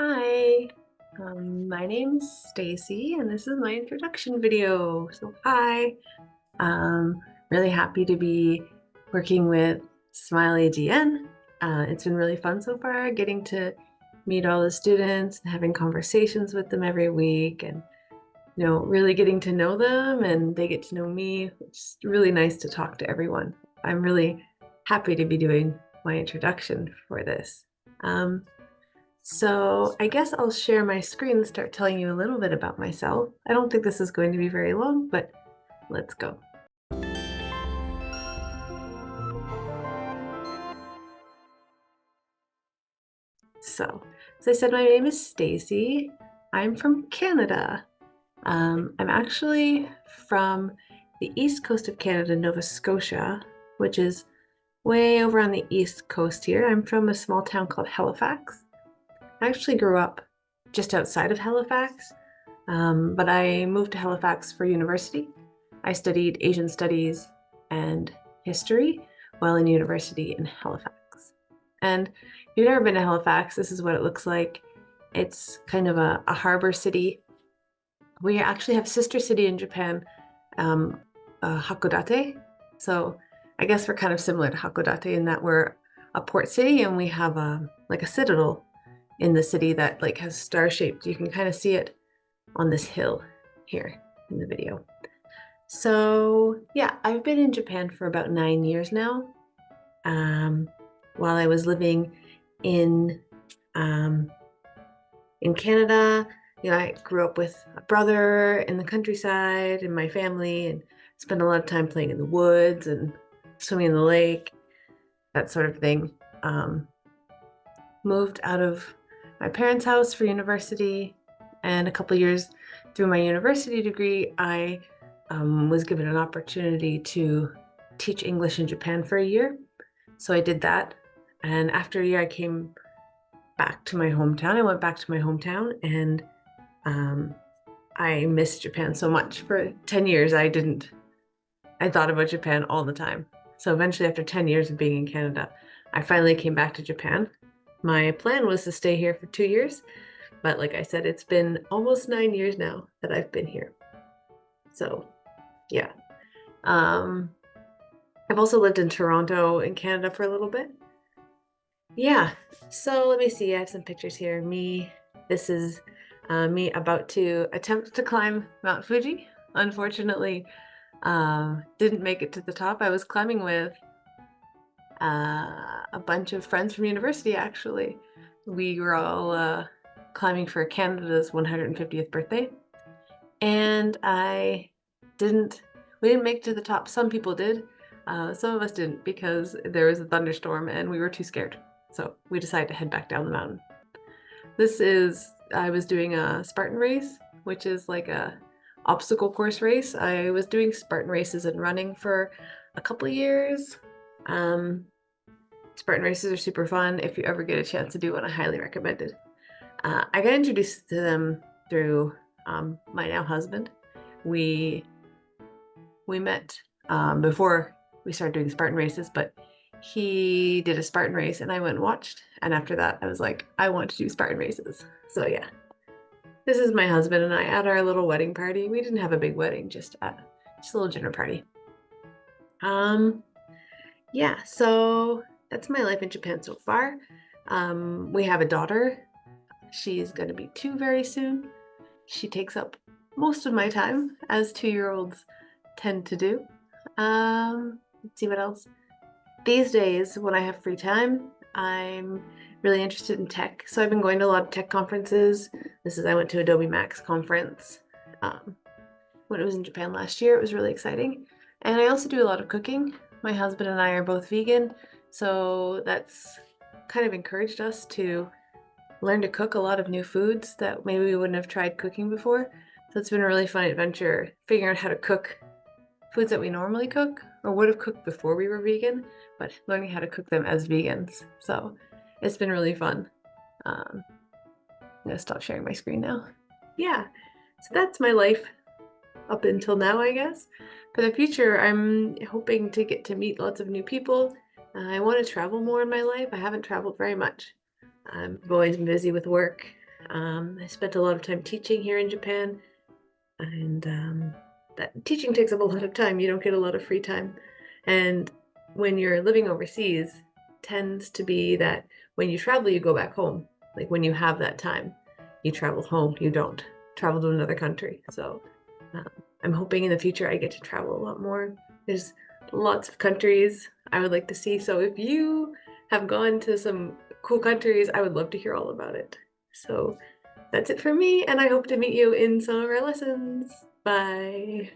Hi, my name's Stacy, and this is my introduction video. So hi, um, really happy to be working with Smiley GN. It's been really fun so far, getting to meet all the students and having conversations with them every week, and really getting to know them, and they get to know me. It's really nice to talk to everyone. I'm really happy to be doing my introduction for this. So I guess I'll share my screen and start telling you a little bit about myself. I don't think this is going to be very long, but let's go. So, as I said, my name is Stacy. I'm from Canada. I'm actually from the east coast of Canada, Nova Scotia, which is way over on the east coast here. I'm from a small town called Halifax. I actually grew up just outside of Halifax, but I moved to Halifax for university. I studied Asian studies and history while in university in Halifax. And if you've never been to Halifax, this is what it looks like. It's kind of a harbor city. We actually have a sister city in Japan, Hakodate. So I guess we're kind of similar to Hakodate in that we're a port city and we have like a citadel in the city that like has star-shaped. You can kind of see it on this hill here in the video. So yeah, I've been in Japan for about 9 years now. While I was living in Canada, I grew up with a brother in the countryside and my family, and spent a lot of time playing in the woods and swimming in the lake, that sort of thing. Moved out of my parents' house for university, and a couple years through my university degree, I was given an opportunity to teach English in Japan for a year. So I did that, and after a year I came back to my hometown. I went back to my hometown, and I missed Japan so much. For 10 years I thought about Japan all the time. So eventually, after 10 years of being in Canada, I finally came back to Japan. My plan was to stay here for 2 years, but like I said, it's been almost 9 years now that I've been here. So yeah. I've also lived in Toronto in Canada for a little bit. Yeah, so let me see, I have some pictures here. This is me about to attempt to climb Mount Fuji. Unfortunately, didn't make it to the top. I was climbing with a bunch of friends from university, actually. We were all climbing for Canada's 150th birthday, and we didn't make it to the top. Some people did. Some of us didn't because there was a thunderstorm and we were too scared. So we decided to head back down the mountain. I was doing a Spartan race, which is like a obstacle course race. I was doing Spartan races and running for a couple of years. Spartan races are super fun. If you ever get a chance to do one, I highly recommend it. I got introduced to them through my now husband. We met before we started doing Spartan races, but he did a Spartan race and I went and watched. And after that, I was like, I want to do Spartan races. So yeah, this is my husband and I at our little wedding party. We didn't have a big wedding, just a little dinner party. Yeah, so that's my life in Japan so far. We have a daughter. She's going to be 2 very soon. She takes up most of my time, as 2-year-olds tend to do. Let's see what else. These days, when I have free time, I'm really interested in tech. So I've been going to a lot of tech conferences. I went to Adobe Max conference when it was in Japan last year. It was really exciting. And I also do a lot of cooking. My husband and I are both vegan, so that's kind of encouraged us to learn to cook a lot of new foods that maybe we wouldn't have tried cooking before. So it's been a really fun adventure figuring out how to cook foods that we normally cook or would have cooked before we were vegan, but learning how to cook them as vegans. So it's been really fun. I'm gonna stop sharing my screen now. Yeah, so that's my life up until now, I guess. For the future, I'm hoping to get to meet lots of new people. I want to travel more in my life. I haven't traveled very much. I've always been busy with work I spent a lot of time teaching here in Japan, and that teaching takes up a lot of time. You don't get a lot of free time. And when you're living overseas, tends to be that when you travel, you go back home. Like when you have that time, you travel home. You don't travel to another country. So I'm hoping in the future I get to travel a lot more. There's lots of countries I would like to see. So if you have gone to some cool countries, I would love to hear all about it. So that's it for me, and I hope to meet you in some of our lessons. Bye.